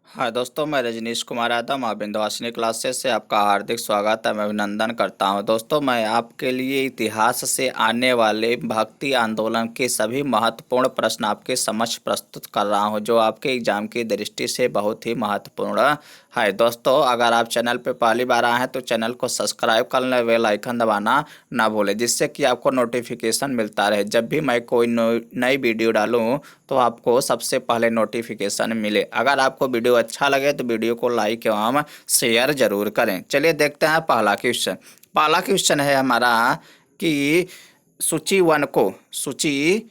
हाँ दोस्तों, मैं रजनीश कुमार यादव माँ विंध्यवासिनी क्लासेस से आपका हार्दिक स्वागत है। मैं अभिनंदन करता हूँ। दोस्तों, मैं आपके लिए इतिहास से आने वाले भक्ति आंदोलन के सभी महत्वपूर्ण प्रश्न आपके समक्ष प्रस्तुत कर रहा हूँ, जो आपके एग्जाम की दृष्टि से बहुत ही महत्वपूर्ण है। दोस्तों, अगर आप चैनल पर पहली बार आए हैं तो चैनल को सब्सक्राइब कर लें, बेल आइकन दबाना ना भूलें, जिससे कि आपको नोटिफिकेशन मिलता रहे। जब भी मैं कोई नई वीडियो डालूँ तो आपको सबसे पहले नोटिफिकेशन मिले। अगर आपको वीडियो अच्छा लगे तो वीडियो को लाइक एवं शेयर जरूर करें। चलिए देखते हैं पहला क्वेश्चन। पहला क्वेश्चन है हमारा कि सूची 1 को सूची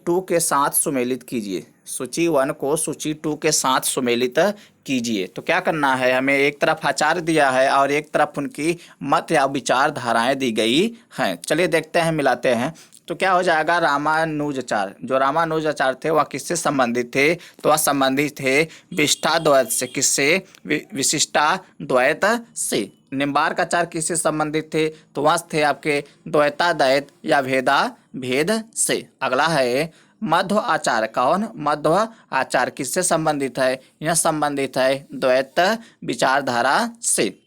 2 के साथ सुमेलित कीजिए। सूची 1 को सूची 2 के साथ सुमेलित कीजिए। तो क्या करना है, हमें एक तरफ आचार्य दिया है और एक तरफ उनकी मत या विचारधाराएं दी गई हैं। चलिए देखते हैं, मिलाते हैं। तो क्या हो जाएगा, रामानुजाचार्य। जो रामानुजाचार्य थे वह किससे संबंधित थे? तो वह संबंधित थे विशिष्टाद्वैत से। किससे? विशिष्टाद्वैत से। निम्बार्काचार्य किससे संबंधित थे? तो वह थे आपके द्वैताद्वैत या भेद से। अगला है मध्व आचार्य। कौन? मध्व आचार्य किससे संबंधित है? यह संबंधित है द्वैत विचारधारा से।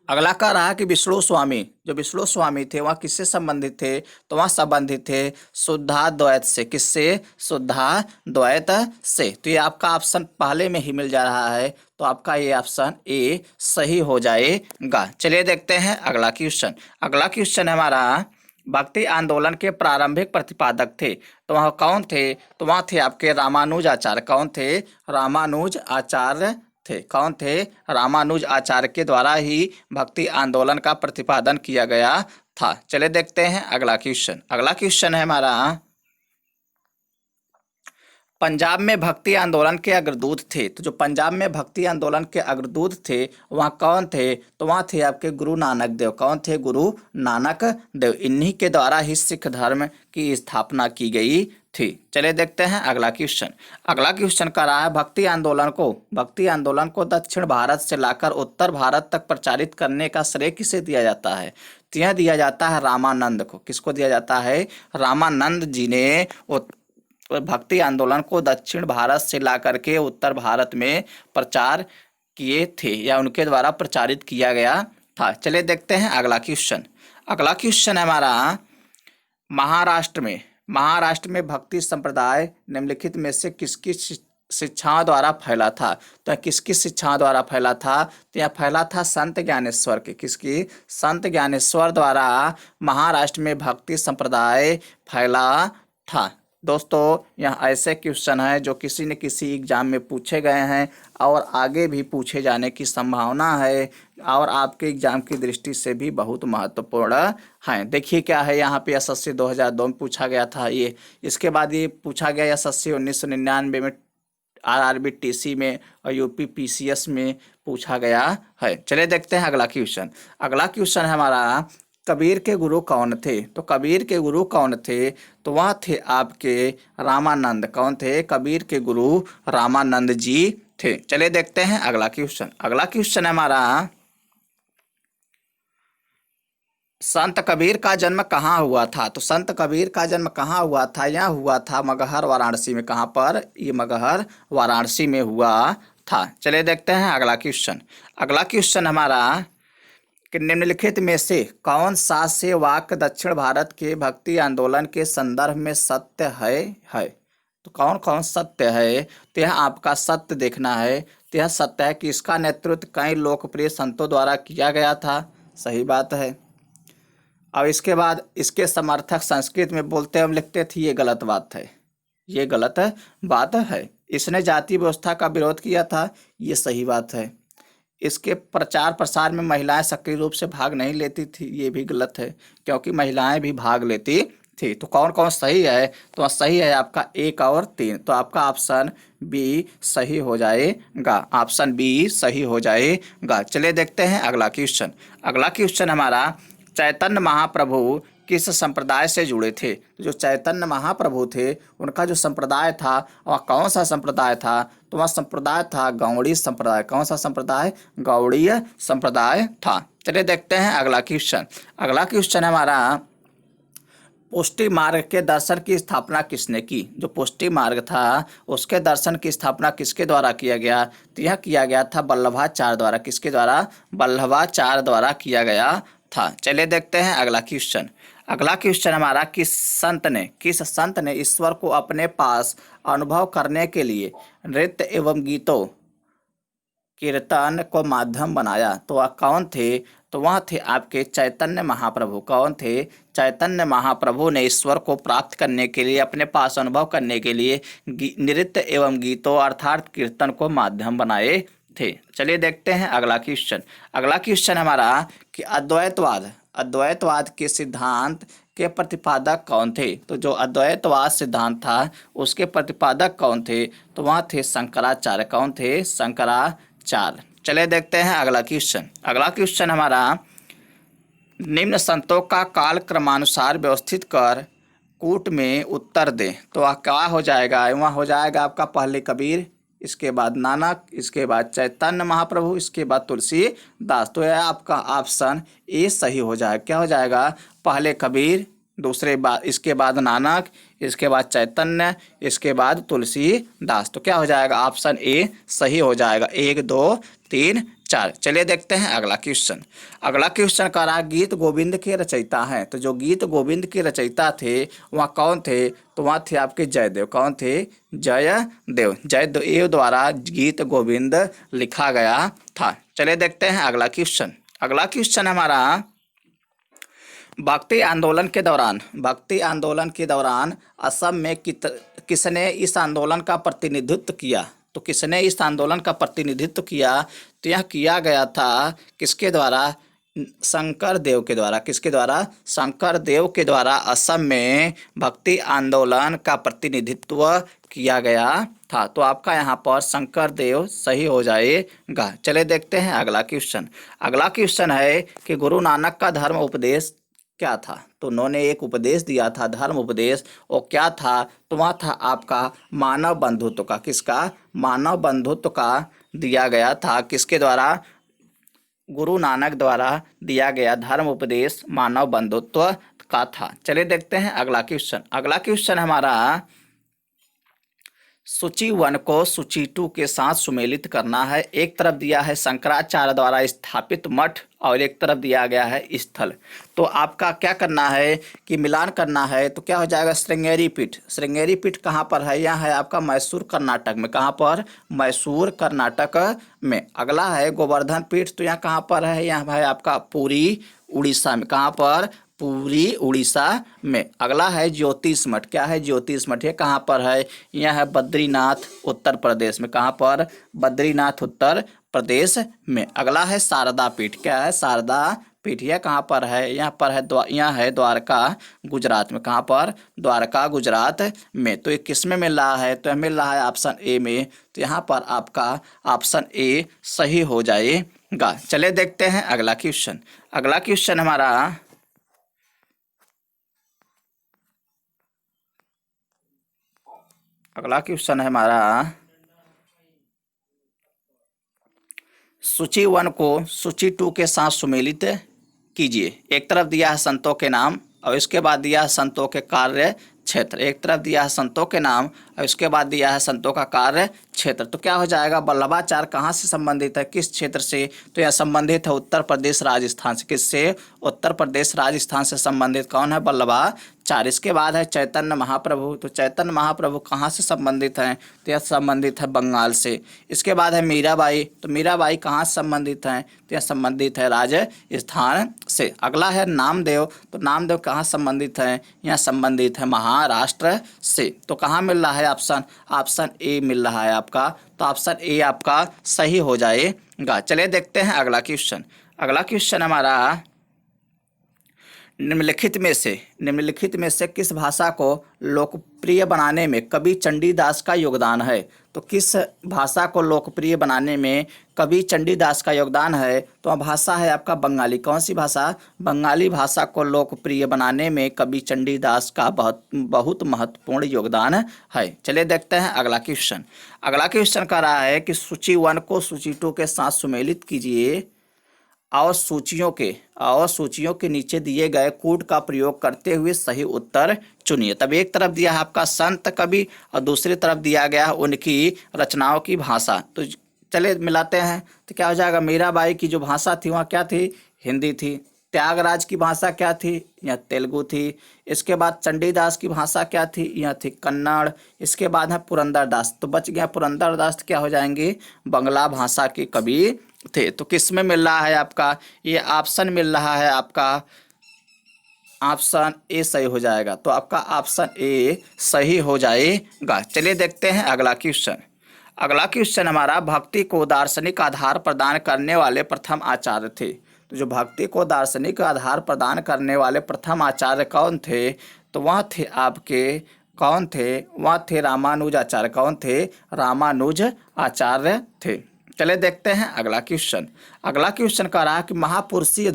अगला कह रहा है कि विष्णु स्वामी। जो विष्णु स्वामी थे वह किससे संबंधित थे? तो वह संबंधित थे शुद्धाद्वैत से। किससे? शुद्धाद्वैत से। तो ये आपका ऑप्शन पहले में ही मिल जा रहा है, तो आपका ये ऑप्शन ए सही हो जाएगा। चलिए देखते हैं अगला क्वेश्चन। अगला क्वेश्चन है हमारा, भक्ति आंदोलन के प्रारंभिक प्रतिपादक थे। तो वह कौन थे? तो वह थे आपके रामानुजाचार्य। कौन थे? रामानुज आचार्य थे। कौन थे? रामानुज आचार्य के द्वारा ही भक्ति आंदोलन का प्रतिपादन किया गया था। चलिए देखते हैं अगला क्वेश्चन। अगला क्वेश्चन है हमारा, पंजाब में भक्ति आंदोलन के अग्रदूत थे। तो जो पंजाब में भक्ति आंदोलन के अग्रदूत थे वहाँ कौन थे? तो वहाँ थे आपके गुरु नानक देव। कौन थे? गुरु नानक देव। इन्हीं के द्वारा ही सिख धर्म की स्थापना की गई थी। चलिए देखते हैं अगला क्वेश्चन। अगला क्वेश्चन कर रहा है, भक्ति आंदोलन को दक्षिण भारत से लाकर उत्तर भारत तक प्रचारित करने का श्रेय किसे दिया जाता है? तो यह दिया जाता है रामानंद को। किसको दिया जाता है? रामानंद जी ने भक्ति आंदोलन को दक्षिण भारत से ला करके उत्तर भारत में प्रचार किए थे, या उनके द्वारा प्रचारित किया गया था। चलिए देखते हैं अगला क्वेश्चन। अगला क्वेश्चन है हमारा, महाराष्ट्र में भक्ति संप्रदाय निम्नलिखित में से किसकी शिक्षाओं द्वारा फैला था? तो किसकी शिक्षाओं द्वारा फैला था? तो यह फैला था संत ज्ञानेश्वर के। किसकी? संत ज्ञानेश्वर द्वारा महाराष्ट्र में भक्ति संप्रदाय फैला था। दोस्तों, यह ऐसे क्वेश्चन है जो किसी न किसी एग्जाम में पूछे गए हैं और आगे भी पूछे जाने की संभावना है, और आपके एग्जाम की दृष्टि से भी बहुत महत्वपूर्ण है। देखिए क्या है, यहाँ पे एसएससी 2002 में पूछा गया था ये। इसके बाद ये पूछा गया एसएससी 1999 में, आरआरबी टीसी में और यूपी पीसीएस में पूछा गया है। चलिए देखते हैं अगला क्वेश्चन। अगला क्वेश्चन है हमारा, कबीर के गुरु कौन थे? तो कबीर के गुरु कौन थे? तो वह थे आपके रामानंद। कौन थे? कबीर के गुरु रामानंद जी थे। चलिए देखते हैं अगला क्वेश्चन। अगला क्वेश्चन है हमारा, संत कबीर का जन्म कहाँ हुआ था? तो संत कबीर का जन्म कहाँ हुआ था? यह हुआ था मगहर वाराणसी में। कहाँ पर? ये मगहर वाराणसी में हुआ था। चलिए देखते हैं अगला क्वेश्चन। अगला क्वेश्चन हमारा, कि निम्नलिखित में से कौन सा से वाक्य दक्षिण भारत के भक्ति आंदोलन के संदर्भ में सत्य है? तो कौन कौन सत्य है? तो यह आपका सत्य देखना है। तो यह सत्य है कि इसका नेतृत्व कई लोकप्रिय संतों द्वारा किया गया था। सही बात है। अब इसके बाद इसके समर्थक संस्कृत में बोलते हम लिखते थे, ये गलत बात है। ये गलत बात है। इसने जाति व्यवस्था का विरोध किया था। ये सही बात है। इसके प्रचार प्रसार में महिलाएं सक्रिय रूप से भाग नहीं लेती थी। ये भी गलत है, क्योंकि महिलाएं भी भाग लेती थी। तो कौन कौन सही है? तो सही है आपका 1 और 3। तो आपका ऑप्शन बी सही हो जाएगा। ऑप्शन बी सही हो जाएगा। चलिए देखते हैं अगला क्वेश्चन। अगला क्वेश्चन हमारा, चैतन्य महाप्रभु किस संप्रदाय से जुड़े थे? जो चैतन्य महाप्रभु थे उनका जो संप्रदाय था वह कौन सा संप्रदाय था? तो वह संप्रदाय था गौड़ीय संप्रदाय। कौन सा संप्रदाय? गौड़ीय संप्रदाय था। चलिए देखते हैं अगला क्वेश्चन। अगला क्वेश्चन हमारा, पुष्टि मार्ग के दर्शन की स्थापना किसने की? जो पुष्टि मार्ग था उसके दर्शन की स्थापना किसके द्वारा किया गया? तो यह किया गया था वल्लभाचार्य द्वारा। किसके द्वारा? वल्लभाचार्य द्वारा किया गया था। चलिए देखते हैं अगला क्वेश्चन। अगला क्वेश्चन हमारा, किस संत ने ईश्वर को अपने पास अनुभव करने के लिए नृत्य एवं गीतों कीर्तन को माध्यम बनाया? तो वह कौन थे? तो वह थे आपके चैतन्य महाप्रभु। कौन थे? चैतन्य महाप्रभु ने ईश्वर को प्राप्त करने के लिए, अपने पास अनुभव करने के लिए नृत्य एवं गीतों अर्थात कीर्तन को माध्यम बनाए थे। चलिए देखते हैं अगला क्वेश्चन। अगला क्वेश्चन हमारा कि अद्वैतवाद के सिद्धांत के प्रतिपादक कौन थे? तो जो अद्वैतवाद सिद्धांत था उसके प्रतिपादक कौन थे? तो वह थे शंकराचार्य। कौन थे? शंकराचार्य। चलिए देखते हैं अगला क्वेश्चन। अगला क्वेश्चन हमारा, निम्न संतों का काल क्रमानुसार व्यवस्थित कर कूट में उत्तर दें। तो वह क्या हो जाएगा? वह हो जाएगा आपका पहले कबीर, इसके बाद नानक, इसके बाद चैतन्य महाप्रभु, इसके बाद तुलसीदास। तो यह आपका ऑप्शन ए सही हो जाएगा। क्या हो जाएगा? पहले कबीर, दूसरे बाद इसके बाद नानक, इसके बाद चैतन्य, इसके बाद तुलसीदास। तो क्या हो जाएगा? ऑप्शन ए सही हो जाएगा। 1 2 3 4। चलिए देखते हैं अगला क्वेश्चन। अगला क्वेश्चन का रहा, गीत गोविंद के रचयिता हैं। तो जो गीत गोविंद के रचयिता थे वह कौन थे? तो वह थे आपके जयदेव। कौन थे? जयदेव। जयदेव द्वारा गीत गोविंद लिखा गया था। चलिए देखते हैं अगला क्वेश्चन। अगला क्वेश्चन हमारा, भक्ति आंदोलन के दौरान असम में किसने इस आंदोलन का प्रतिनिधित्व किया? तो किसने इस आंदोलन का प्रतिनिधित्व किया? तो यह किया गया था किसके द्वारा? शंकर देव के द्वारा। किसके द्वारा? शंकर देव के द्वारा असम में भक्ति आंदोलन का प्रतिनिधित्व किया गया था। तो आपका यहाँ पर शंकर देव सही हो जाएगा। चले देखते हैं अगला क्वेश्चन। अगला क्वेश्चन है कि गुरु नानक का धर्म उपदेश क्या था? तो उन्होंने एक उपदेश दिया था, धर्म उपदेश। वो क्या था? तो वह था आपका मानव बंधुत्व का। किसका? मानव बंधुत्व का दिया गया था। किसके द्वारा? गुरु नानक द्वारा दिया गया धर्म उपदेश मानव बंधुत्व का था। चलिए देखते हैं अगला क्वेश्चन। अगला क्वेश्चन हमारा, सूची 1 को सूची 2 के साथ सुमेलित करना है। एक तरफ दिया है शंकराचार्य द्वारा स्थापित मठ और एक तरफ दिया गया है स्थल। तो आपका क्या करना है कि मिलान करना है। तो क्या हो जाएगा? श्रृंगेरी पीठ। श्रृंगेरी पीठ कहाँ पर है? यह है आपका मैसूर कर्नाटक में। कहाँ पर? मैसूर कर्नाटक में। अगला है गोवर्धन पीठ। तो यहाँ कहाँ पर है? यहाँ है आपका पुरी उड़ीसा में। कहाँ पर? पूरी उड़ीसा में। अगला है ज्योतिष मठ। क्या है? ज्योतिष मठ। ये कहाँ पर है? यह है बद्रीनाथ उत्तर प्रदेश में। कहाँ पर? बद्रीनाथ उत्तर प्रदेश में। अगला है शारदा पीठ। क्या है? शारदा पीठ। यह कहाँ पर है? यहाँ पर है यहाँ है द्वारका गुजरात में। कहाँ पर? द्वारका गुजरात में। तो ये किस में मिल रहा है? तो यह मिल रहा है ऑप्शन ए में। तो यहाँ पर आपका ऑप्शन ए सही हो जाएगा। चले देखते हैं अगला क्वेश्चन। अगला क्वेश्चन हमारा, अगला क्वेश्चन है हमारा, सूची 1 को सूची 2 के साथ सुमेलित कीजिए। एक तरफ दिया है संतों के नाम और इसके बाद दिया है संतों के कार्य क्षेत्र। एक तरफ दिया है संतों के नाम और इसके बाद दिया है संतों का कार्य क्षेत्र। तो क्या हो जाएगा? वल्लभाचार्य कहाँ से संबंधित है? किस क्षेत्र से? तो यह संबंधित है उत्तर प्रदेश राजस्थान से। किससे? उत्तर प्रदेश राजस्थान से संबंधित कौन है? वल्लभाचार्य। इसके बाद है चैतन्य महाप्रभु। तो चैतन्य महाप्रभु कहाँ से संबंधित हैं? तो यह संबंधित है बंगाल से। इसके बाद है मीराबाई। तो मीराबाई कहाँ से संबंधित हैं? तो यह संबंधित है राजस्थान से। अगला है नामदेव। तो नामदेव कहाँ संबंधित हैं? यह संबंधित है महाराष्ट्र से। तो कहाँ मिल रहा है ऑप्शन? ऑप्शन ए मिल रहा है आपका। तो ऑप्शन ए आपका सही हो जाएगा। चलिए देखते हैं अगला क्वेश्चन। अगला क्वेश्चन हमारा, निम्नलिखित में से किस भाषा को लोकप्रिय बनाने में कवि चंडीदास का योगदान है? तो किस भाषा को लोकप्रिय बनाने में कवि चंडीदास का योगदान है? तो वह भाषा है आपका बंगाली। कौन सी भाषा? बंगाली भाषा को लोकप्रिय बनाने में कवि चंडीदास का बहुत महत्वपूर्ण योगदान है। चलिए देखते हैं अगला क्वेश्चन। अगला क्वेश्चन कह रहा है कि सूची 1 को सूची 2 के साथ सुमेलित कीजिए। और सूचियों के नीचे दिए गए कूट का प्रयोग करते हुए सही उत्तर चुनिए। तब एक तरफ दिया है आपका संत कवि और दूसरी तरफ दिया गया है उनकी रचनाओं की भाषा। तो चले मिलाते हैं, तो क्या हो जाएगा, मीराबाई की जो भाषा थी वहाँ क्या थी, हिंदी थी। त्यागराज की भाषा क्या थी, यह तेलुगु थी। इसके बाद चंडीदास की भाषा क्या थी, यह थी कन्नड़। इसके बाद है पुरंदरदास, तो बच गया पुरंदरदास, क्या हो जाएंगे, बंगला भाषा के कवि थे। तो किस में मिल रहा है आपका, ये ऑप्शन मिल रहा है आपका, ऑप्शन ए सही हो जाएगा। तो आपका ऑप्शन ए सही हो जाएगा। चलिए देखते हैं अगला क्वेश्चन। अगला क्वेश्चन हमारा, भक्ति को दार्शनिक आधार प्रदान करने वाले प्रथम आचार्य थे। तो जो भक्ति को दार्शनिक आधार प्रदान करने वाले प्रथम आचार्य कौन थे, तो वह थे आपके, कौन थे, वह थे रामानुज आचार्य। कौन थे, रामानुज आचार्य थे। चले देखते हैं अगला क्वेश्चन। अगला क्वेश्चन कह रहा है कि महापुरुषीय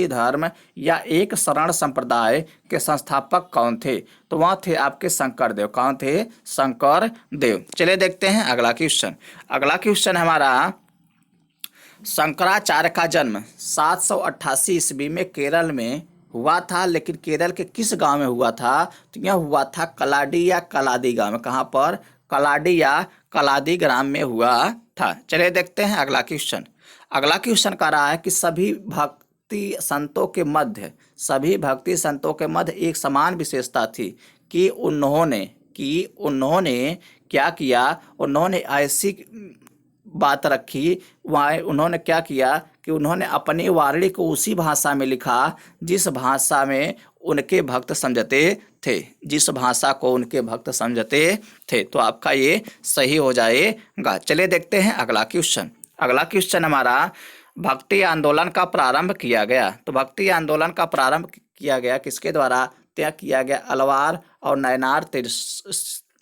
धर्म या एक शरण संप्रदाय के संस्थापक कौन थे, तो वह थे आपके शंकरदेव। कौन थे, शंकरदेव। चलिए देखते हैं अगला क्वेश्चन। अगला क्वेश्चन हमारा, शंकराचार्य का जन्म 788 ईस्वी में केरल में हुआ था, लेकिन केरल के किस गांव में हुआ था, तो यह हुआ था कलाडी या कलादी गांव में। कहाँ पर, कलाडी या कलादी ग्राम में हुआ था। चलिए देखते हैं अगला क्वेश्चन। अगला क्वेश्चन कह रहा है कि सभी भक्ति संतों के मध्य एक समान विशेषता थी कि उन्होंने क्या किया, उन्होंने ऐसी बात रखी, वहाँ उन्होंने क्या किया कि उन्होंने अपनी वाणी को उसी भाषा में लिखा जिस भाषा में उनके भक्त समझते थे, जिस भाषा को उनके भक्त समझते थे। तो आपका ये सही हो जाएगा। चलिए देखते हैं अगला क्वेश्चन। अगला क्वेश्चन हमारा, भक्ति आंदोलन का प्रारंभ किया गया। तो भक्ति आंदोलन का प्रारंभ किया गया किसके द्वारा, तय किया गया अलवार और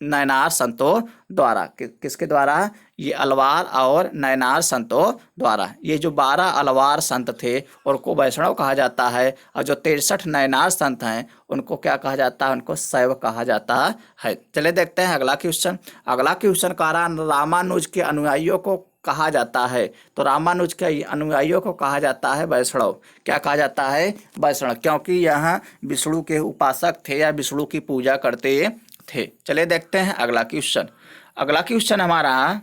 नयनार संतों द्वारा। किसके द्वारा, ये अलवार और नयनार संतों द्वारा। ये जो 12 अलवार संत थे उनको वैष्णव कहा जाता है, और जो 63 नयनार संत हैं उनको क्या कहा जाता है, उनको शैव कहा जाता है। चलिए देखते हैं अगला क्वेश्चन। अगला क्वेश्चन का रामानुज के अनुयायियों को कहा जाता है। तो रामानुज के अनुयायियों को कहा जाता है वैष्णव। क्या कहा जाता है, वैष्णव, क्योंकि यहाँ विष्णु के उपासक थे या विष्णु की पूजा करते थे। चलिए देखते हैं अगला क्वेश्चन। अगला क्वेश्चन हमारा,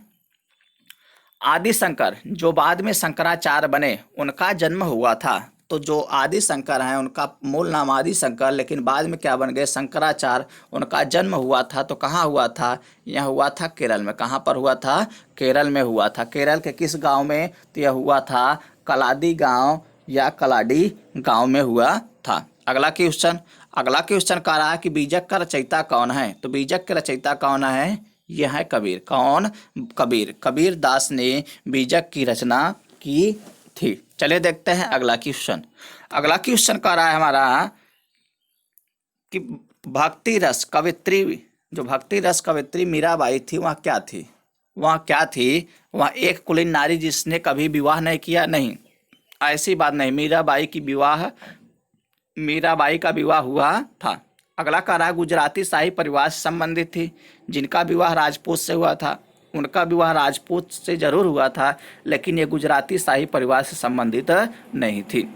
आदि शंकर जो बाद में शंकराचार्य बने उनका जन्म हुआ था। तो जो आदि शंकर हैं उनका मूल नाम आदि शंकर, लेकिन बाद में क्या बन गए, शंकराचार्य। उनका जन्म हुआ था तो कहाँ हुआ था, यह हुआ था केरल में। कहाँ पर हुआ था, केरल में हुआ था। केरल के किस गांव में, तो यह हुआ था कलादी गांव या कलाडी गांव में हुआ था। अगला क्वेश्चन। अगला क्वेश्चन कह रहा है कि बीजक का रचयिता कौन है। तो बीजक के रचयिता कौन है, यह है कबीर। कौन, कबीर। कबीर दास ने बीजक की रचना की थी। चलिए देखते हैं अगला क्वेश्चन। अगला क्वेश्चन कह रहा है हमारा कि भक्ति रस कवित्री, जो भक्ति रस कवित्री मीराबाई थी वह क्या थी, वह एक कुलीन नारी जिसने कभी विवाह नहीं किया। नहीं, ऐसी बात नहीं, मीराबाई का विवाह हुआ था। अगला कह रहा है गुजराती शाही परिवार से संबंधित थी, जिनका विवाह राजपूत से हुआ था। उनका विवाह राजपूत से जरूर हुआ था, लेकिन ये गुजराती शाही परिवार से संबंधित नहीं थी।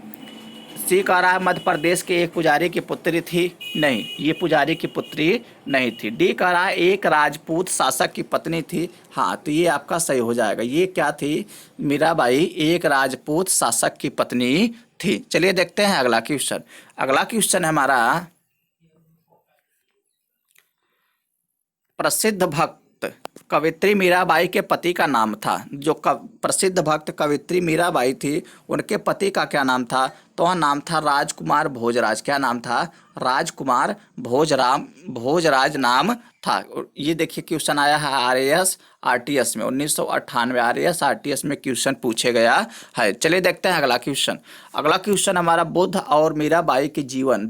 सी कह रहा है मध्य प्रदेश के एक पुजारी की पुत्री थी। नहीं, ये पुजारी की पुत्री नहीं थी। डी कह रहा है एक राजपूत शासक की पत्नी थी। हाँ, तो ये आपका सही हो जाएगा। ये क्या थी, मीराबाई एक राजपूत शासक की पत्नी थी। चलिए देखते हैं अगला क्वेश्चन। अगला क्वेश्चन हमारा, प्रसिद्ध भक्त कवित्री मीराबाई के पति का नाम था। जो प्रसिद्ध भक्त कवित्री मीराबाई थी उनके पति का क्या नाम था, तो वह नाम था राजकुमार भोजराज। क्या नाम था, राजकुमार भोजराज नाम था। ये देखिए क्वेश्चन आया है RAS RTS में 1998 RAS RTS में क्वेश्चन पूछे गया है। चलिए देखते हैं अगला क्वेश्चन। अगला क्वेश्चन हमारा, बुद्ध और मीराबाई के जीवन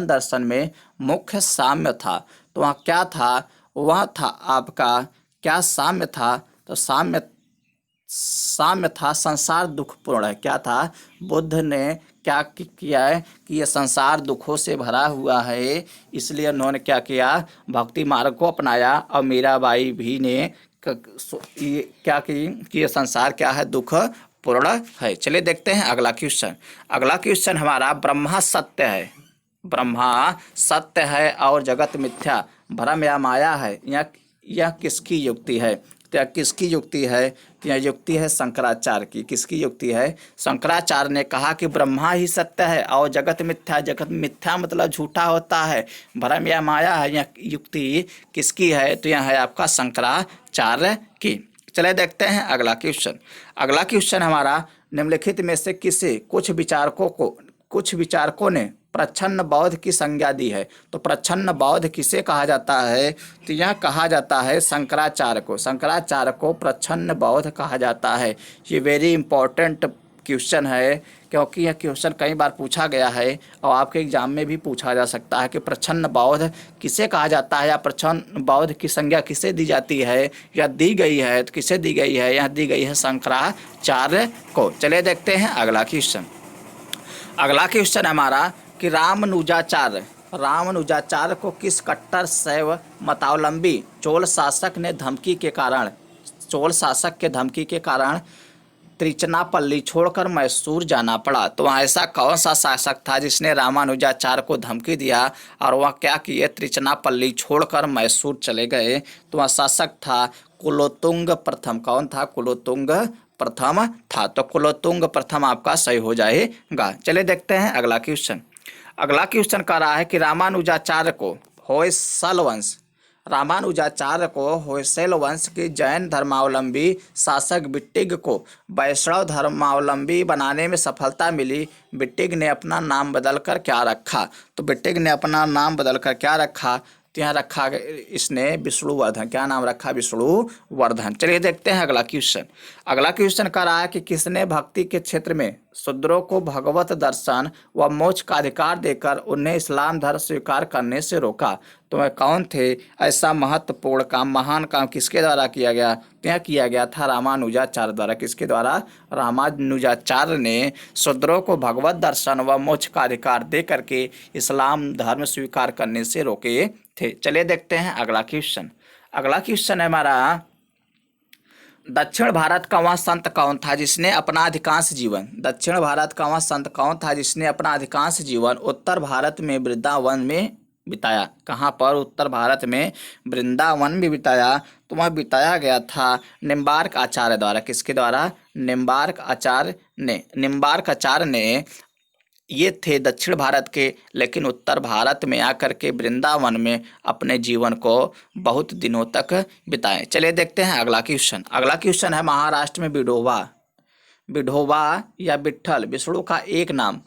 दर्शन में मुख्य साम्य था। तो वहाँ क्या था, वह था आपका क्या साम्य था, तो साम्य था संसार दुखपूर्ण है। क्या था, बुद्ध ने क्या किया है कि यह संसार दुखों से भरा हुआ है, इसलिए उन्होंने क्या किया, भक्ति मार्ग को अपनाया। और मीराबाई भी ने ये क्या कि ये संसार क्या है, दुख पूर्ण है। चलिए देखते हैं अगला क्वेश्चन। अगला क्वेश्चन हमारा, ब्रह्मा सत्य है, ब्रह्मा सत्य है और जगत मिथ्या, भ्रम या माया है, यह किसकी युक्ति है? तो यह किसकी युक्ति है? तो यह युक्ति है शंकराचार्य की। किसकी युक्ति है? शंकराचार्य ने कहा कि ब्रह्मा ही सत्य है और जगत मिथ्या। जगत मिथ्या मतलब झूठा होता है, भ्रम या माया है। यह युक्ति किसकी है? तो यह है आपका शंकराचार्य की। चलिए देखते हैं अगला क्वेश्चन। अगला क्वेश्चन हमारा, निम्नलिखित में से किसे कुछ विचारकों ने प्रच्छन्न बौद्ध की संज्ञा दी है? तो प्रच्छन्न बौद्ध किसे कहा जाता है? तो यह कहा जाता है शंकराचार्य को। शंकराचार्य को प्रच्छन्न बौद्ध कहा जाता है। ये वेरी इंपॉर्टेंट क्वेश्चन है, क्योंकि यह क्वेश्चन कई बार पूछा गया है और आपके एग्जाम में भी पूछा जा सकता है कि प्रच्छन्न बौद्ध किसे कहा जाता है, या प्रच्छन्न बौद्ध की संज्ञा किसे दी जाती है, या दी गई है तो किसे दी गई है? यह दी गई है शंकराचार्य को। चलिए देखते हैं अगला क्वेश्चन। अगला क्वेश्चन हमारा कि रामानुजाचार्य को किस कट्टर शैव मतावलंबी चोल शासक के धमकी के कारण तिरुचिरापल्ली छोड़कर मैसूर जाना पड़ा? तो वहाँ ऐसा कौन सा शासक था जिसने रामानुजाचार्य को धमकी दिया और वह क्या किए? तिरुचिरापल्ली छोड़कर मैसूर चले गए। तो वह शासक था कुलोत्तुंग प्रथम। कौन था? कुलोत्तुंग प्रथम था। तो कुलोत्तुंग प्रथम आपका सही हो जाएगा। चलिए देखते हैं अगला क्वेश्चन। अगला क्वेश्चन कह रहा है कि रामानुजाचार्य को होयसल वंश के जैन धर्मावलंबी शासक विट्टिग को वैष्णव धर्मावलंबी बनाने में सफलता मिली। विट्टिग ने अपना नाम बदलकर क्या रखा? तो विट्टिग ने अपना नाम बदलकर क्या रखा? तो यहाँ रखा इसने विष्णुवर्धन। क्या नाम रखा? विष्णुवर्धन। चलिए देखते हैं अगला क्वेश्चन। अगला क्वेश्चन कह रहा है कि किसने भक्ति के क्षेत्र में शूद्रों को भगवत दर्शन व मोक्ष का अधिकार देकर उन्हें इस्लाम धर्म स्वीकार करने से रोका? तो वह कौन थे? ऐसा महत्वपूर्ण काम, महान काम किसके द्वारा किया गया? तो यह किया गया था रामानुजाचार्य द्वारा। किसके द्वारा? रामानुजाचार्य ने शूद्रों को भगवत दर्शन व मोक्ष का अधिकार दे करके इस्लाम धर्म स्वीकार करने से रोके थे। चलिए देखते हैं अगला क्वेश्चन। अगला क्वेश्चन है हमारा, दक्षिण भारत का वह संत कौन था जिसने अपना अधिकांश जीवन उत्तर भारत में वृंदावन में बिताया? कहाँ पर? उत्तर भारत में वृंदावन में बिताया। तो वह बिताया गया था निम्बार्क आचार्य द्वारा। किसके द्वारा? निम्बार्क आचार्य ने ये थे दक्षिण भारत के, लेकिन उत्तर भारत में आकर के वृंदावन में अपने जीवन को बहुत दिनों तक बिताए। चलिए देखते हैं अगला क्वेश्चन। अगला क्वेश्चन है, महाराष्ट्र में विठोबा या विट्ठल विष्णु का एक नाम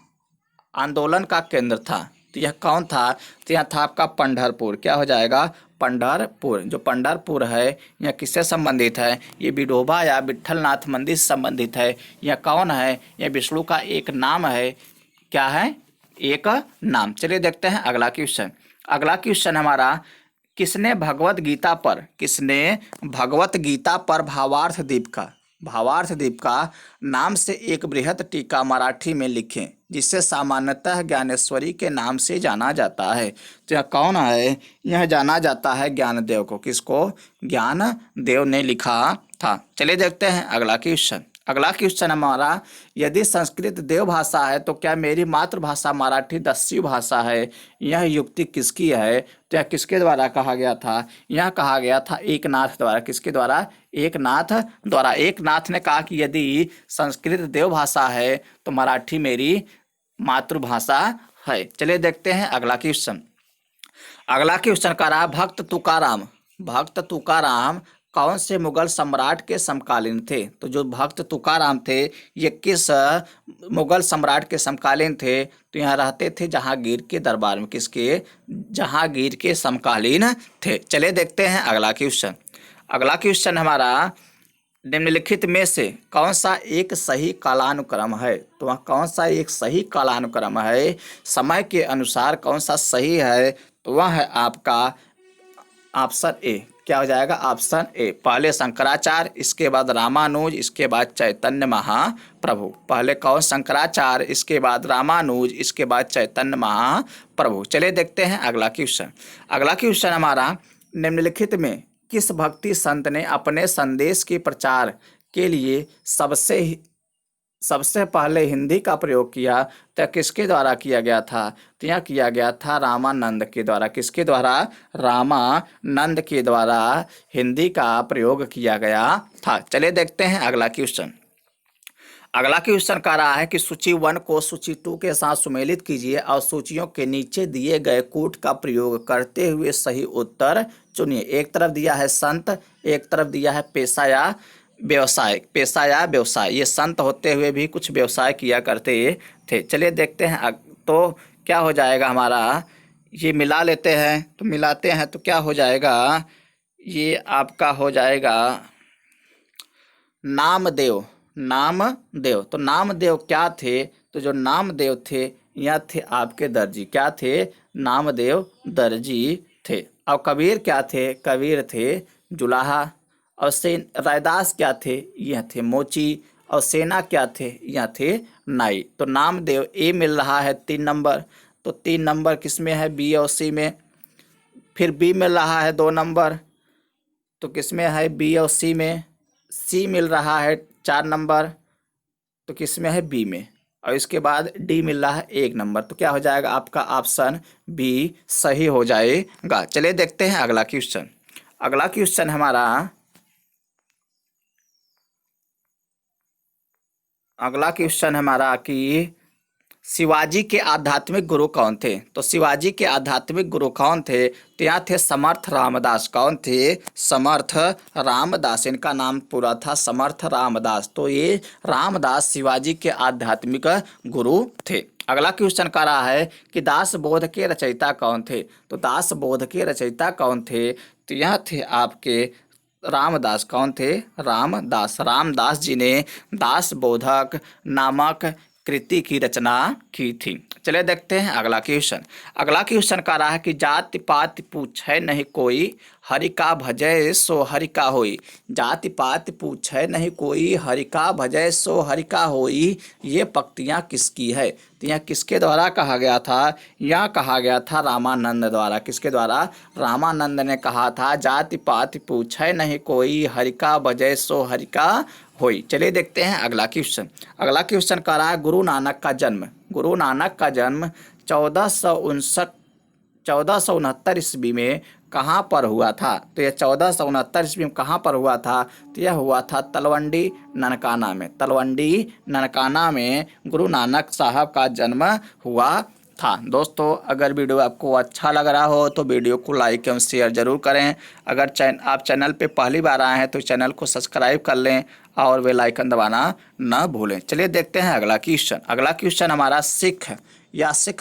आंदोलन का केंद्र था। तो यह कौन था? तो यह था आपका पंढरपुर। क्या हो जाएगा? पंढरपुर। जो पंढरपुर है यह किससे संबंधित है? ये विठोबा या विट्ठलनाथ मंदिर से संबंधित है। यह कौन है? यह विष्णु का एक नाम है। क्या है? एक नाम। चलिए देखते हैं अगला क्वेश्चन। अगला क्वेश्चन हमारा, किसने भगवत गीता पर भावार्थ दीपिका नाम से एक बृहत टीका मराठी में लिखे, जिसे सामान्यतः ज्ञानेश्वरी के नाम से जाना जाता है? तो यह कौन है? यह जाना जाता है ज्ञानदेव को। किसको? ज्ञानदेव ने लिखा था। चलिए देखते हैं अगला क्वेश्चन। अगला क्वेश्चन हमारा, यदि संस्कृत देव भाषा है तो क्या मेरी मातृभाषा मराठी दस्यु भाषा है? यह युक्ति किसकी है? तो यह किसके द्वारा कहा गया था? यह कहा गया था एकनाथ द्वारा। किसके द्वारा? एकनाथ द्वारा। एकनाथ ने कहा कि यदि संस्कृत देव भाषा है तो मराठी मेरी मातृभाषा है। चलिए देखते हैं अगला क्वेश्चन। अगला क्वेश्चन का रहा, भक्त तुकाराम कौन से मुगल सम्राट के समकालीन थे? तो जो भक्त तुकाराम थे ये किस मुगल सम्राट के समकालीन थे? तो यहाँ रहते थे जहांगीर के दरबार में। किसके? जहांगीर के समकालीन थे। चलिए देखते हैं अगला क्वेश्चन। अगला क्वेश्चन हमारा, निम्नलिखित में से कौन सा एक सही कालानुक्रम है? तो वह कौन सा एक सही कालानुक्रम है? समय के अनुसार कौन सा सही है? तो वह है आपका ऑप्शन ए। क्या हो जाएगा? Option A. पहले शंकराचार्य, इसके बाद रामानुज, इसके बाद चैतन्य महाप्रभु। पहले कौन? शंकराचार्य, इसके बाद रामानुज, इसके बाद चैतन्य महाप्रभु। चलिए देखते हैं अगला क्वेश्चन। अगला क्वेश्चन हमारा, निम्नलिखित में किस भक्ति संत ने अपने संदेश के प्रचार के लिए सबसे पहले हिंदी का प्रयोग किया? तो किसके द्वारा किया गया था? तो यह किया गया था रामानंद के द्वारा। किसके द्वारा? रामानंद के द्वारा हिंदी का प्रयोग किया गया था। चलिए देखते हैं अगला क्वेश्चन। अगला क्वेश्चन कह रहा है कि सूची 1 को सूची 2 के साथ सुमेलित कीजिए और सूचियों के नीचे दिए गए कूट का प्रयोग करते हुए सही उत्तर चुनिए। एक तरफ दिया है संत, एक तरफ दिया है पेशा या व्यवसाय। पेशा या व्यवसाय, ये संत होते हुए भी कुछ व्यवसाय किया करते थे। चलिए देखते हैं। तो क्या हो जाएगा हमारा, ये मिला लेते हैं। तो मिलाते हैं तो क्या हो जाएगा, ये आपका हो जाएगा नामदेव। नामदेव, तो नामदेव क्या थे? तो जो नामदेव थे यह थे आपके दर्जी। क्या थे? नामदेव दर्जी थे। और कबीर क्या थे? कबीर थे जुलाहा। और रैदास क्या थे? यह थे मोची। और सेना क्या थे? यह थे नाई। तो नामदेव ए मिल रहा है 3 नंबर। तो 3 नंबर किस में है? बी और सी में। फिर बी मिल रहा है 2 नंबर, तो किस में है? बी और सी में। सी मिल रहा है 4 नंबर, तो किस में है? बी में। और इसके बाद डी मिल रहा है 1 नंबर। तो क्या हो जाएगा आपका? ऑप्शन बी सही हो जाएगा। चलिए देखते हैं अगला क्वेश्चन। अगला क्वेश्चन हमारा कि शिवाजी के आध्यात्मिक गुरु कौन थे? तो शिवाजी के आध्यात्मिक गुरु कौन थे? तो यहाँ थे समर्थ रामदास। कौन थे? समर्थ रामदास। इनका नाम पूरा था समर्थ रामदास। तो ये रामदास शिवाजी के आध्यात्मिक गुरु थे। अगला क्वेश्चन कह रहा है कि दास बोध के रचयिता कौन थे? तो दास बोध के रचयिता कौन थे? तो यह थे आपके रामदास। कौन थे? रामदास। रामदास जी ने दास बोधक नामक कृति की रचना की थी। चलिए देखते हैं अगला क्वेश्चन। अगला क्वेश्चन कह रहा है कि जाति पाति पूछे नहीं कोई, हरि का भजय सो हरि का होई। जाति पाति पूछे नहीं कोई, हरि का भजय सो हरि का होई। ये पंक्तियाँ किसकी है? तो यह किसके द्वारा कहा गया था? यह कहा गया था रामानंद द्वारा। किसके द्वारा? रामानंद ने कहा था जाति पाति पूछे नहीं कोई, हरि का भजय सो हरि का होई। चलिए देखते हैं अगला क्वेश्चन। अगला क्वेश्चन कह रहा है गुरु नानक का जन्म। गुरु नानक का जन्म 1469 ईस्वी में कहाँ पर हुआ था? तो यह 1469 ईस्वी में कहाँ पर हुआ था? तो यह हुआ था तलवंडी ननकाना में। तलवंडी ननकाना में गुरु नानक साहब का जन्म हुआ था। दोस्तों अगर वीडियो आपको अच्छा लग रहा हो तो वीडियो को लाइक एवं शेयर जरूर करें। अगर आप चैनल पे पहली बार आए हैं तो चैनल को सब्सक्राइब कर लें और बेल आइकन दबाना न भूलें। चलिए देखते हैं अगला क्वेश्चन। अगला क्वेश्चन हमारा सिख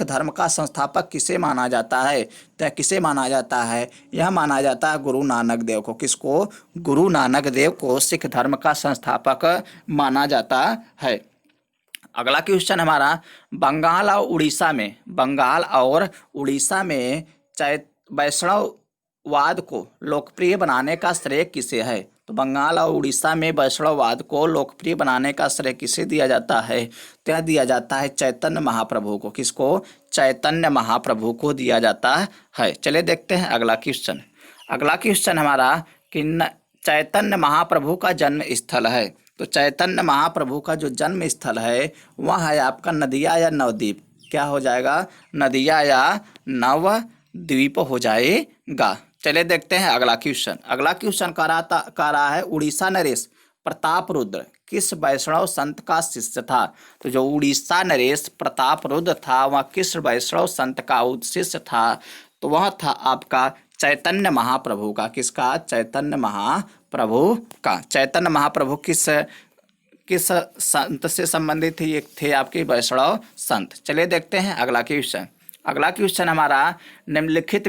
धर्म का संस्थापक किसे माना जाता है? तो किसे माना जाता है? यह माना जाता है गुरु नानक देव को। किसको? गुरु नानक देव को सिख धर्म का संस्थापक माना जाता है। अगला क्वेश्चन हमारा बंगाल और उड़ीसा में वैष्णववाद को लोकप्रिय बनाने का श्रेय किसे है? तो बंगाल और उड़ीसा में वैष्णववाद को लोकप्रिय बनाने का श्रेय किसे दिया जाता है? तो यह दिया जाता है चैतन्य महाप्रभु को। किसको? चैतन्य महाप्रभु को दिया जाता है। चलिए देखते हैं अगला क्वेश्चन। अगला क्वेश्चन हमारा कि चैतन्य महाप्रभु का जन्म स्थल है। तो चैतन्य महाप्रभु का जो जन्म स्थल है वह है आपका नदिया या नवद्वीप। क्या हो जाएगा? नदिया या नवद्वीप हो जाएगा। चलिए देखते हैं अगला क्वेश्चन। अगला क्वेश्चन कह रहा है उड़ीसा नरेश प्रताप रुद्र किस वैष्णव संत का शिष्य था? तो जो उड़ीसा नरेश प्रताप रुद्र था वह किस वैष्णव संत का शिष्य था? तो वह था आपका चैतन्य महाप्रभु का। किसका? चैतन्य महाप्रभु का। चैतन्य महाप्रभु किस संत से संबंधित थे? ये थे आपके वैष्णव संत। चलिए देखते हैं अगला क्वेश्चन। अगला क्वेश्चन हमारा निम्नलिखित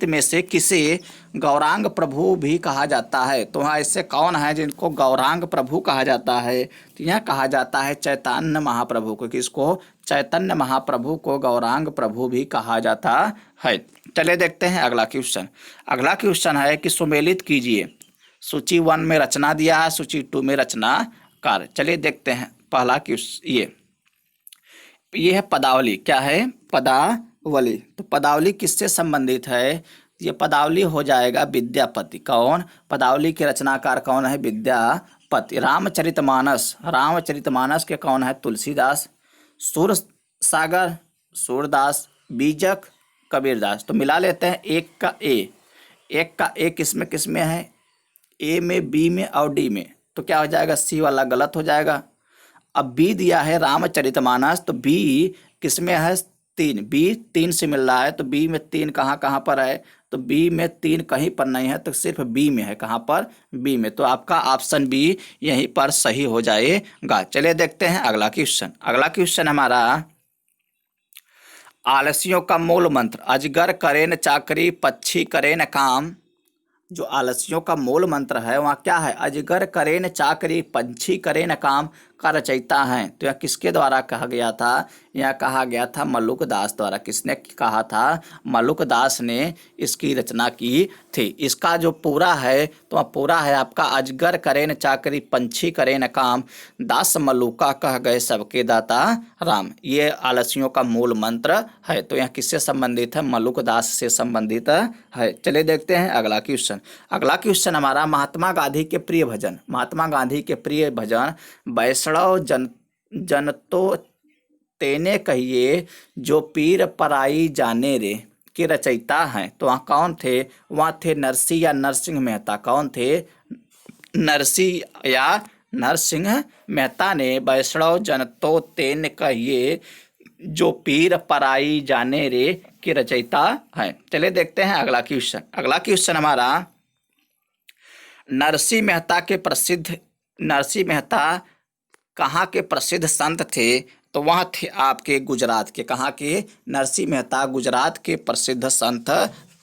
में से किसे गौरांग प्रभु भी कहा जाता है? तो वहाँ ऐसे कौन है जिनको गौरांग प्रभु कहा जाता है? तो यह कहा जाता है चैतन्य महाप्रभु को। किसको? चैतन्य महाप्रभु को गौरांग प्रभु भी कहा जाता है। चलिए देखते हैं अगला क्वेश्चन। अगला क्वेश्चन है कि सुमेलित कीजिए। सूची 1 में रचना दिया है, सूची 2 में रचना कार्य। चलिए देखते हैं पहला क्वेश्चन। ये है पदावली। क्या है? पदावली। तो पदावली किससे संबंधित है? ये पदावली हो जाएगा विद्यापति। कौन? पदावली के रचनाकार कौन है? विद्यापति। रामचरितमानस, रामचरितमानस के कौन है? तुलसीदास। सूरसागर, सूरदास। बीजक, कबीरदास। तो मिला लेते हैं। एक का ए किस में है? ए में, बी में और डी में। तो क्या हो जाएगा? सी वाला गलत हो जाएगा। अब बी दिया है रामचरितमानस, तो बी किस में है? 3। बी 3 से मिल रहा है, तो बी में 3 कहाँ कहाँ पर है? तो बी में 3 कहीं पर नहीं है, तो सिर्फ बी में है। कहाँ पर? बी में। तो आपका ऑप्शन बी यहीं पर सही हो जाएगा। चलिए देखते हैं अगला क्वेश्चन। अगला क्वेश्चन हमारा, आलसियों का मूल मंत्र। अजगर करे न चाकरी, पक्षी करे न काम। जो आलसियों का मूल मंत्र है वहाँ क्या है? अजगर करे न चाकरी, पंछी करे न काम का रचयिता है। तो यह किसके द्वारा कहा गया था? यह कहा गया था मल्लुक दास द्वारा। किसने कहा था? मल्लुक दास ने इसकी रचना की थी। इसका जो पूरा है तो वह पूरा है आपका, अजगर करे न चाकरी, पंछी करे न काम, दास मल्लुका कह गए सबके दाता राम। ये आलसियों का मूल मंत्र है। तो यह किससे संबंधित है? मल्लुक दास से संबंधित है। चलिए देखते हैं अगला क्वेश्चन। अगला क्वेश्चन हमारा, महात्मा गांधी के प्रिय भजन। महात्मा गांधी के प्रिय भजन, वैष्णव जन तो तेने कहिए, जो पीर पराई जाने रे के रचयिता हैं। तो वहाँ कौन थे? वहाँ थे नरसिंह या नरसिंह मेहता। कौन थे? नरसिंह या नरसिंह मेहता ने वैष्णव जन तो तेन कहिए, जो पीर पराई जाने रे के रचयिता हैं। चलिए देखते हैं अगला क्वेश्चन। अगला क्वेश्चन हमारा, नरसिंह मेहता कहाँ के प्रसिद्ध संत थे? तो वह थे आपके गुजरात के। कहाँ के? नरसिंह मेहता गुजरात के प्रसिद्ध संत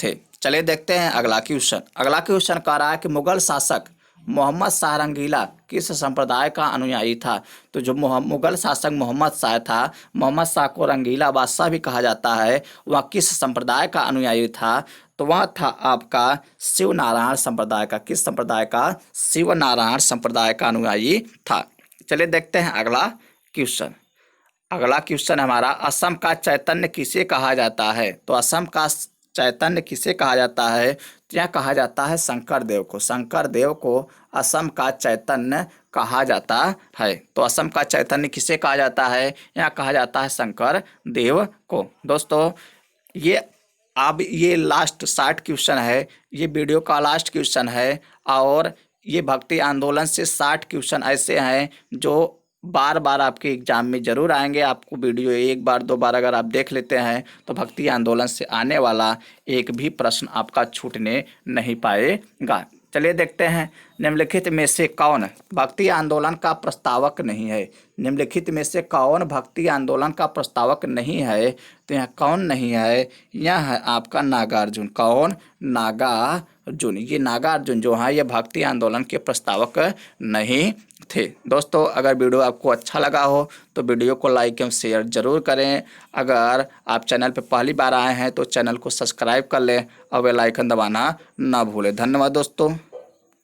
थे। चलिए देखते हैं अगला क्वेश्चन। अगला क्वेश्चन कह रहा है कि मुगल शासक मोहम्मद शाह रंगीला किस संप्रदाय का अनुयायी था? तो जो मुगल शासक मोहम्मद शाह था, मोहम्मद शाह को रंगीला बादशाह भी कहा जाता है, वह किस संप्रदाय का अनुयायी था? तो वह था आपका शिव नारायण संप्रदाय का। किस संप्रदाय का? शिव नारायण संप्रदाय का अनुयायी था। चलिए देखते हैं अगला क्वेश्चन। अगला क्वेश्चन हमारा, असम का चैतन्य किसे कहा जाता है? तो असम का चैतन्य किसे कहा जाता है? तो यह कहा जाता है शंकर देव को। शंकर देव को असम का चैतन्य कहा जाता है। तो असम का चैतन्य किसे कहा जाता है? यह कहा जाता है शंकर देव को। दोस्तों ये लास्ट 60 क्वेश्चन है। ये वीडियो का लास्ट क्वेश्चन है। और ये भक्ति आंदोलन से 60 क्वेश्चन ऐसे हैं जो बार बार आपके एग्जाम में जरूर आएंगे। आपको वीडियो एक बार 2 बार अगर आप देख लेते हैं तो भक्ति आंदोलन से आने वाला एक भी प्रश्न आपका छूटने नहीं पाएगा। चलिए देखते हैं, निम्नलिखित में से कौन भक्ति आंदोलन का प्रस्तावक नहीं है? निम्नलिखित में से कौन भक्ति आंदोलन का प्रस्तावक नहीं है? तो यह कौन नहीं है? यह है आपका नागार्जुन। कौन? नागार्जुन। ये नागार्जुन जो है ये भक्ति आंदोलन के प्रस्तावक नहीं थे। दोस्तों अगर वीडियो आपको अच्छा लगा हो तो वीडियो को लाइक एवं शेयर जरूर करें। अगर आप चैनल पर पहली बार आए हैं तो चैनल को सब्सक्राइब कर लें और बेल आइकन दबाना ना भूलें। धन्यवाद दोस्तों।